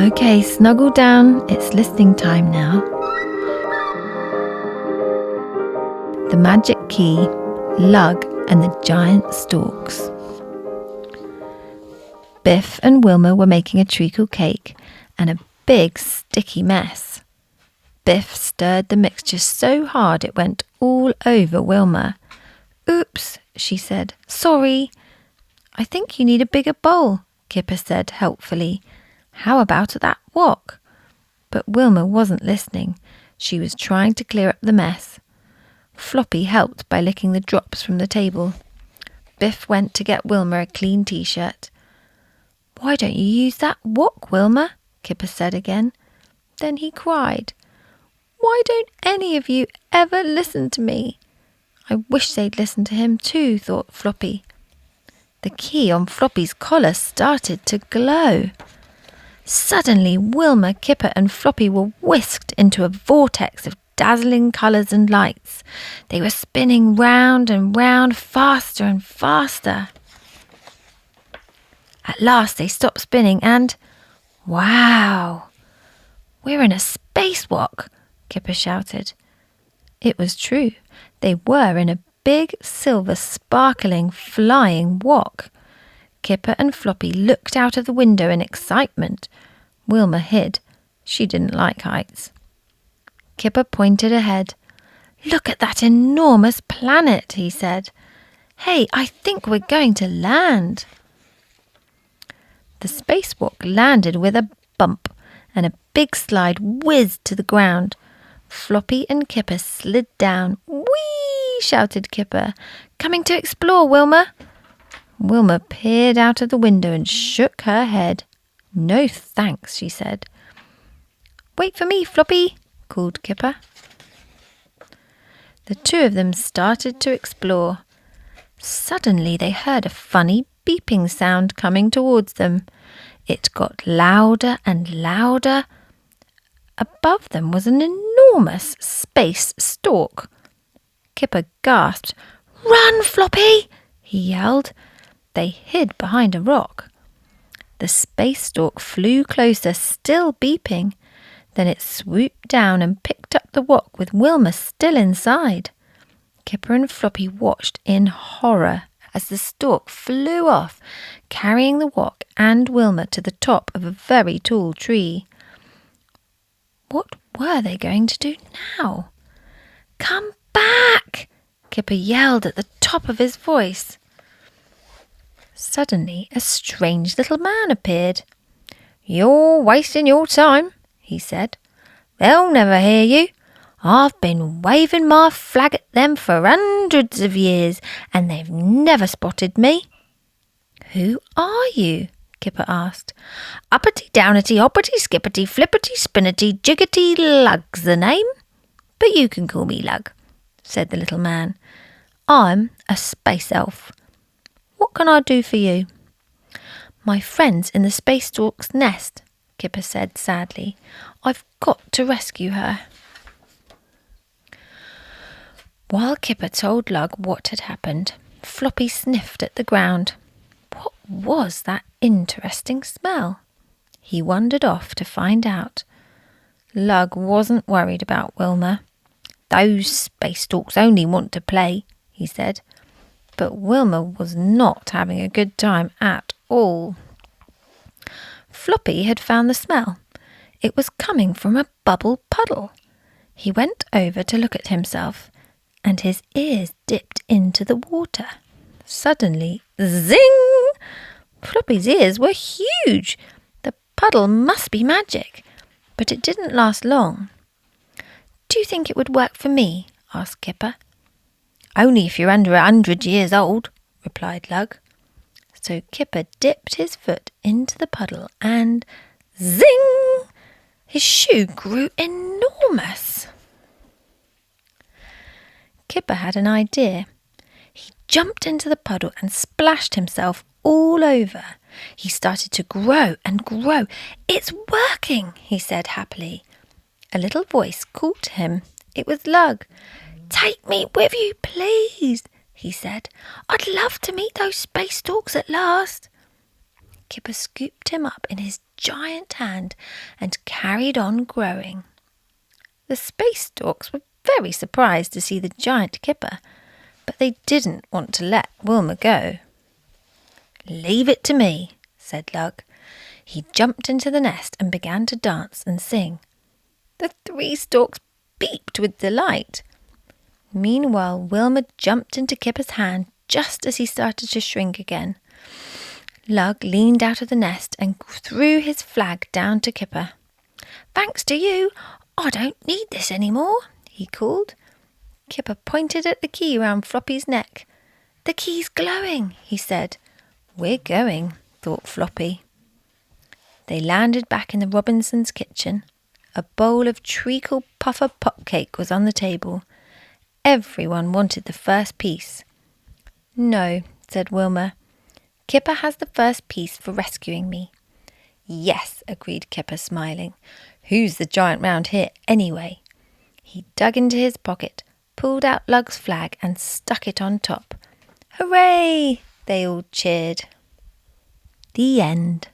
Okay, snuggle down. It's listening time now. The Magic Key, Lug and the Giant Storks. Biff and Wilma were making a treacle cake and a big sticky mess. Biff stirred the mixture so hard it went all over Wilma. "Oops," she said. "Sorry." "I think you need a bigger bowl," Kipper said helpfully. "How about that wok?" But Wilma wasn't listening. She was trying to clear up the mess. Floppy helped by licking the drops from the table. Biff went to get Wilma a clean t-shirt. "Why don't you use that wok, Wilma?" Kipper said again. Then he cried. "Why don't any of you ever listen to me?" I wish they'd listen to him too, thought Floppy. The key on Floppy's collar started to glow. Suddenly, Wilma, Kipper and Floppy were whisked into a vortex of dazzling colours and lights. They were spinning round and round, faster and faster. At last they stopped spinning and... Wow! "We're in a spacewalk," Kipper shouted. It was true. They were in a big, silver, sparkling, flying wok. Kipper and Floppy looked out of the window in excitement. Wilma hid. She didn't like heights. Kipper pointed ahead. "Look at that enormous planet," he said. "Hey, I think we're going to land." The spacewalk landed with a bump, and a big slide whizzed to the ground. Floppy and Kipper slid down. "Whee!" shouted Kipper. "Coming to explore, Wilma." Wilma peered out of the window and shook her head. "No thanks," she said. "Wait for me, Floppy," called Kipper. The two of them started to explore. Suddenly they heard a funny beeping sound coming towards them. It got louder and louder. Above them was an enormous space stork. Kipper gasped. "Run, Floppy!" he yelled. They hid behind a rock. The space stork flew closer, still beeping. Then it swooped down and picked up the wok with Wilma still inside. Kipper and Floppy watched in horror as the stork flew off, carrying the wok and Wilma to the top of a very tall tree. What were they going to do now? "Come back!" Kipper yelled at the top of his voice. Suddenly a strange little man appeared. "You're wasting your time," he said. "They'll never hear you. I've been waving my flag at them for hundreds of years, and they've never spotted me." "Who are you?" Kipper asked. "Uppity downity, hoppity skippity, flippity spinnity, jiggity Lug's the name. But you can call me Lug," said the little man. "I'm a space elf. What can I do for you?" "My friend's in the space stork's nest," Kipper said sadly. "I've got to rescue her." While Kipper told Lug what had happened, Floppy sniffed at the ground. What was that interesting smell? He wandered off to find out. Lug wasn't worried about Wilma. "Those space storks only want to play," he said. But Wilma was not having a good time at all. Floppy had found the smell. It was coming from a bubble puddle. He went over to look at himself, and his ears dipped into the water. Suddenly, zing! Floppy's ears were huge. The puddle must be magic, but it didn't last long. "Do you think it would work for me?" asked Kipper. "Only if you're under 100 years old," replied Lug. So Kipper dipped his foot into the puddle and zing! His shoe grew enormous. Kipper had an idea. He jumped into the puddle and splashed himself all over. He started to grow and grow. "It's working," he said happily. A little voice called to him. It was Lug. "Take me with you, please," he said. "I'd love to meet those space storks at last." Kipper scooped him up in his giant hand and carried on growing. The space storks were very surprised to see the giant Kipper, but they didn't want to let Wilma go. "Leave it to me," said Lug. He jumped into the nest and began to dance and sing. The 3 storks beeped with delight. Meanwhile, Wilma jumped into Kipper's hand just as he started to shrink again. Lug leaned out of the nest and threw his flag down to Kipper. "Thanks to you, I don't need this anymore," he called. Kipper pointed at the key round Floppy's neck. "The key's glowing," he said. "We're going," thought Floppy. They landed back in the Robinsons' kitchen. A bowl of treacle puffer pop cake was on the table. Everyone wanted the first piece. "No," said Wilma. "Kipper has the first piece for rescuing me." "Yes," agreed Kipper, smiling. "Who's the giant round here, anyway?" He dug into his pocket, pulled out Lug's flag and stuck it on top. "Hooray!" they all cheered. The end.